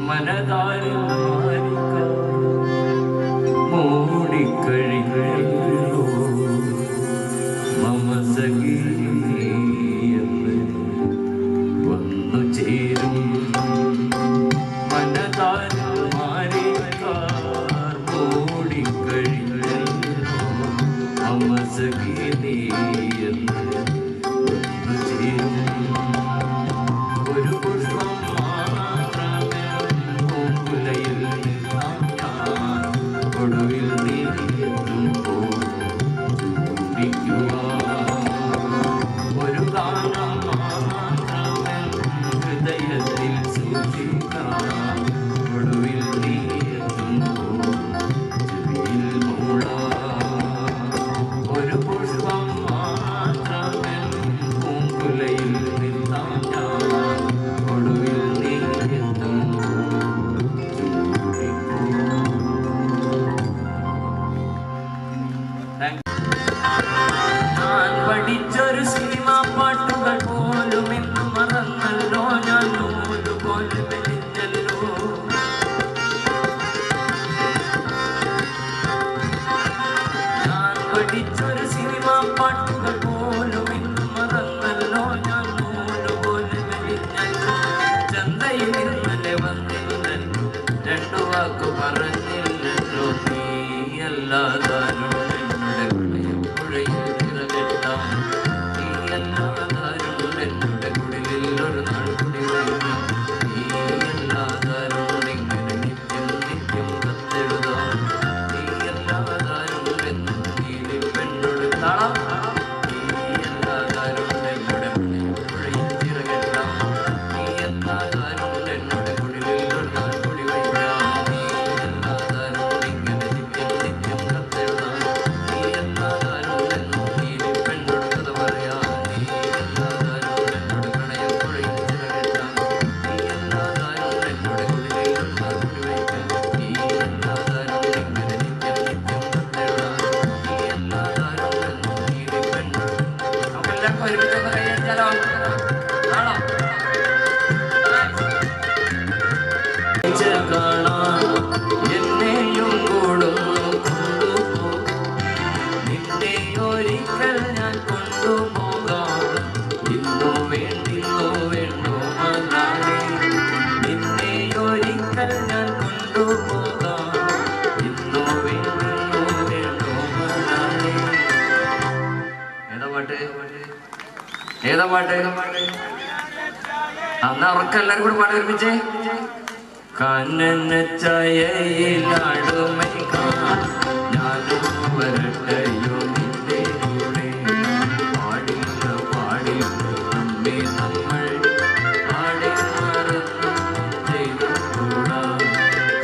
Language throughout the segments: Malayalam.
മനതാരിൽ മൂടിക്കഴിഞ്ഞല്ലോ മമ സഖി വന്നു ചേരും മനതാരിൽ മൂടിക്കഴിഞ്ഞല്ലോ മമ സഖി പഠിച്ചൊരു സിനിമാ പാട്ടുകൾ പോലും ഇന്ന് മറന്നല്ലോ ഞാൻ നൂലുപോലെ മെലിഞ്ഞല്ലോ ഞാൻ പഠിച്ചൊരു സിനിമാ പാട്ടുകൾ പോലും ഇന്ന് മറന്നല്ലോ ഞാൻ നൂലുപോലെ മെലിഞ്ഞല്ലോ ചന്തയിൽ ഇന്നലെ വന്നിരുന്നല്ലോ രണ്ടു വാക്ക് പറഞ്ഞില്ലല്ലോ നീ അല്ലാതാനും എന്നെയും കൂടുന്നു നിന്നെ ഒരിക്കൽ ഞാൻ കൊണ്ടുപോകാം ഇന്നോ വേണ്ടില്ലോ വേണ്ടോ മനാളെ നിന്നെ ഒരിക്കൽ ഞാൻ കൊണ്ടുപോകാം ഇന്നോ വേണ്ടില്ലോ വേണ്ടോ മനാളെ ഏതാ പാട്ട് അന്ന് അവർക്കെല്ലാരും കൂടെ പാട്ട് ഒരുമിച്ചേ കനന ചായയിലാടുമൈ ഞാനും വരട്ടയോ നിന്റെ കൂടെ പാടില്ല പാടില്ല നമ്മെ നമ്മൾ പാടി മറന്നു ചെയ്തുകൂടാ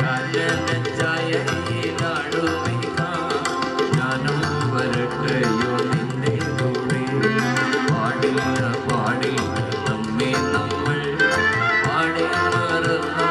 കനന ചായയിലാടുമൈ ഞാനും വരട്ടയോ നിന്റെ കൂടെ പാടില്ല പാടില്ല നമ്മെ നമ്മൾ പാടി മറന്നു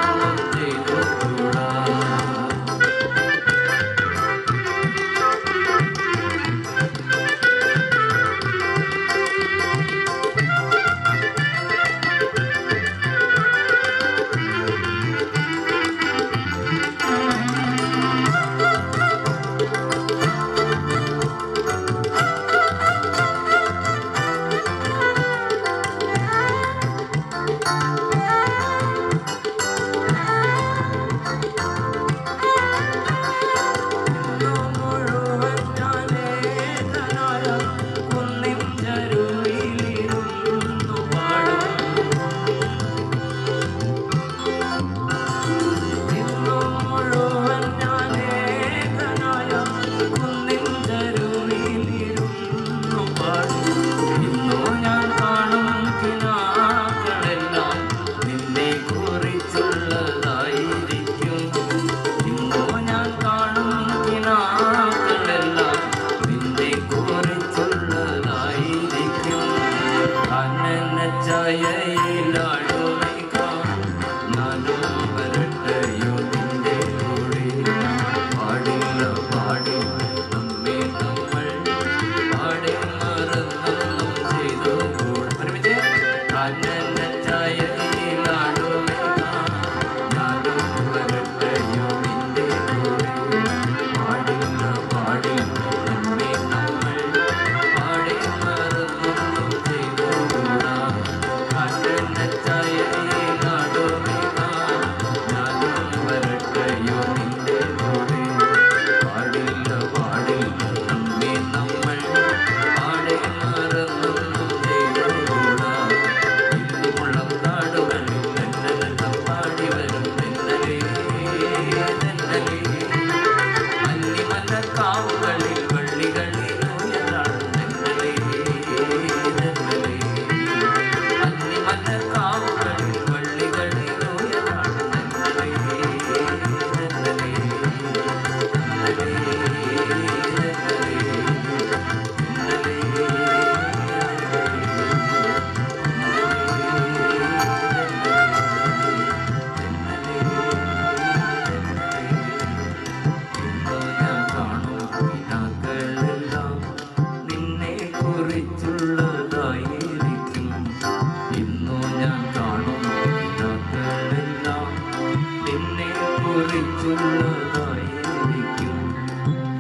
വിളിച്ചുള്ളതായിരിക്കും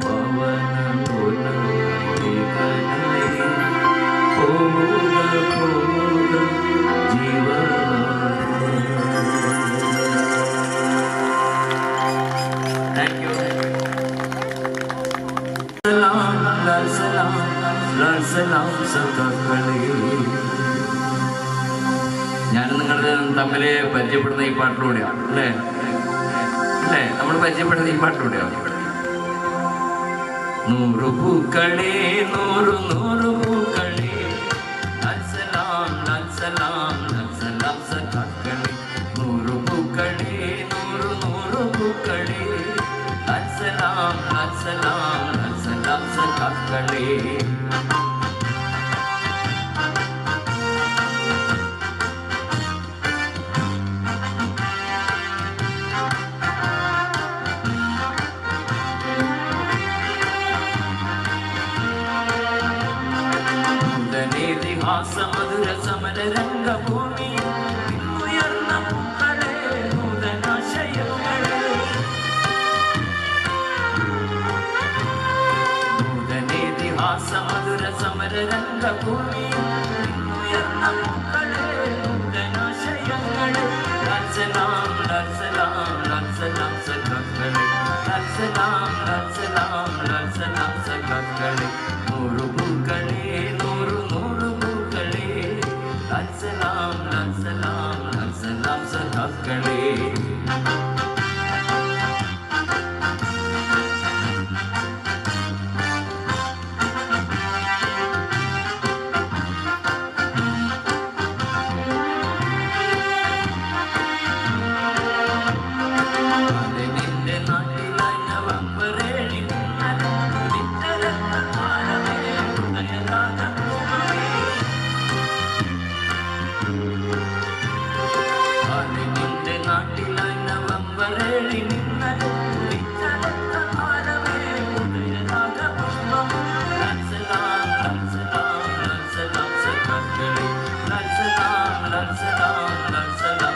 പവന പോവുക പോവുക ജീവ. Thank you. ഞാൻ നിങ്ങൾ തമ്മിൽ പരിചയപ്പെടുന്ന ഈ പാട്ടിലൂടെയാണ് അല്ലേ അല്ലേ നമ്മൾ പരിചയപ്പെടുന്ന ഈ പാട്ടിലൂടെയാണ്. 100 പൂക്കളേ 100 100 പൂക്കളേ അൽസലാം അൽസലാം അൽസലാം സഖാക്കളേ. 100 പൂക്കളേ 100 100 പൂക്കളേ അൽസലാം അൽസലാം അൽസലാം സഖാക്കളേ. മധുര സമര രംഗഭൂമി ഉയർന്ന പൂക്കളെ നൂതനാശയങ്ങളെ. നൂതനേതിഹാസ മധുര സമര രംഗഭൂമി ഉയർന്ന പൂക്കളെ നൂതനാശയങ്ങളെ. ലാൽസലാം ലാൽസലാം ലാൽസലാം സഖാക്കളെ. ലാൽസലാം ലാൽസലാം ലാൽസലാം സഖാക്കളെ. 100 പൂക്കളെ 100 100 പൂക്കളെ ലാൽസലാം ലാൽസലാം ലാൽസലാം സഖാക്കളെ. നിന്റെ നാട്ടിലായി നവംബർ 7 നാട്ടിലായി നവംബർ 7 പുഷ്പം. ലാൽസലാം ലാൽസലാം ലാൽസലാം സഖാക്കളെ. ലാൽസലാം ലാൽസലാം ലാൽസലാം